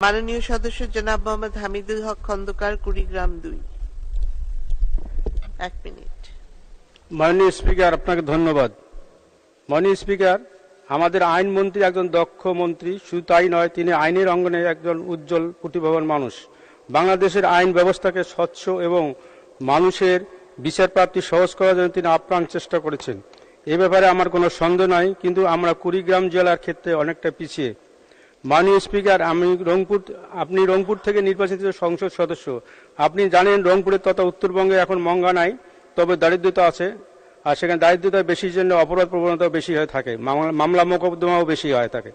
মাননীয় সদস্য জনাব মোহাম্মদ হামিদুল হক খন্দকার, কুড়িগ্রাম 2। 1 মিনিট। মাননীয় স্পিকার, আপনাকে ধন্যবাদ। মাননীয় স্পিকার, আমাদের আইনমন্ত্রী একজন দক্ষ মন্ত্রী, শুধু তাই নয়, তিনি আইনের অঙ্গনে একজন উজ্জ্বল প্রতিভাবান মানুষ। বাংলাদেশের আইন ব্যবস্থাকে স্বচ্ছ এবং মানুষের বিচার প্রাপ্তি সহজ করার জন্য তিনি আপ্রাণ চেষ্টা করেছেন। এ ব্যাপারে আমার কোনো সন্দেহ নাই, কিন্তু আমরা কুড়িগ্রাম জেলার ক্ষেত্রে অনেকটা পিছিয়ে। মাননীয় স্পিকার, আপনি রংপুর থেকে নির্বাচিত সংসদ সদস্য। আপনি জানেন রংপুরে তথা উত্তরবঙ্গে এখন মঙ্গা নাই, তবে দারিদ্রতা আছে, আর সেখানে দারিদ্রতা বেশির জন্য অপরাধ প্রবণতাও বেশি হয়ে থাকে, মামলা মোকদ্দমাও বেশি হয়ে থাকে।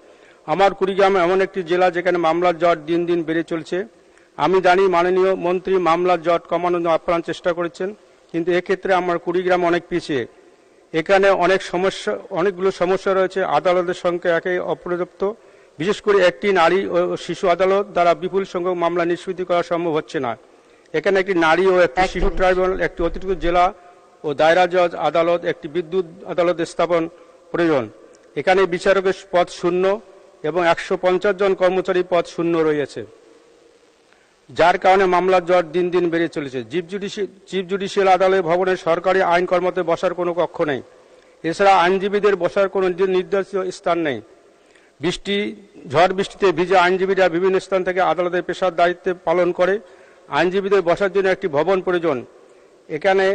আমার কুড়িগ্রাম এমন একটি জেলা যেখানে মামলার জট দিন দিন বেড়ে চলছে। আমি জানি মাননীয় মন্ত্রী মামলার জট কমানোর জন্য আপ্রাণ চেষ্টা করেছেন, কিন্তু এক্ষেত্রে আমার কুড়িগ্রাম অনেক পিছিয়ে। এখানে অনেকগুলো সমস্যা রয়েছে। আদালতের সংখ্যা একে অপর্যাপ্ত, বিশেষ করে একটি নারী ও শিশু আদালত দ্বারা বিপুল সংখ্যক মামলা নিষ্পত্তি করা সম্ভব হচ্ছে না। এখানে একটি নারী ও একটি শিশু ট্রাইব্যুনাল, একটি অতিরিক্ত জেলা ও দায়রা জজ আদালত, একটি বিদ্যুৎ আদালত স্থাপন প্রয়োজন। এখানে বিচারকের পদ শূন্য এবং 150 জন কর্মচারী পদ শূন্য রয়েছে, যার কারণে মামলার জট দিন দিন বেড়ে চলেছে। চিফ জুডিশিয়াল আদালত ভবনে সরকারি আইন কর্মতে বসার কোনো কক্ষ নেই। এছাড়া আইনজীবীদের বসার কোনো নির্দিষ্ট স্থান নেই। ঝড় বৃষ্টিতে ভিজে আইনজীবীরা বিভিন্ন স্থান থেকে আদালতের পেশার দায়িত্ব পালন করে। আইনজীবীদের বসার জন্য একটি ভবন প্রয়োজন। এখানে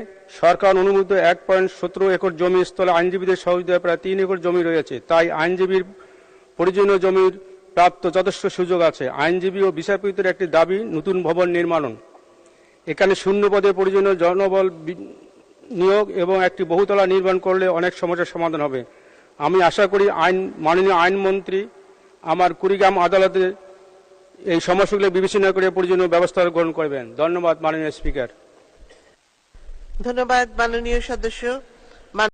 সরকার অনুমোদিত 1.17 একর জমি স্থলে আইনজীবীদের সহযোগিতায় প্রায় 3 একর জমি রয়েছে, তাই আইনজীবীর প্রয়োজনীয় জমির প্রাপ্ত যথেষ্ট সুযোগ আছে। আইনজীবী ও বিচারপতিদের একটি দাবি নতুন ভবন নির্মাণ। এখানে শূন্য পদে প্রয়োজনীয় জনবল নিয়োগ এবং একটি বহুতলা নির্মাণ করলে অনেক সমস্যার সমাধান হবে। আমি আশা করি মাননীয় আইনমন্ত্রী আমার কুড়িগ্রাম আদালতে এই সমস্যাগুলো বিবেচনা করে প্রয়োজনীয় ব্যবস্থা গ্রহণ করবেন। ধন্যবাদ মাননীয় স্পিকার। ধন্যবাদ মাননীয় সদস্য।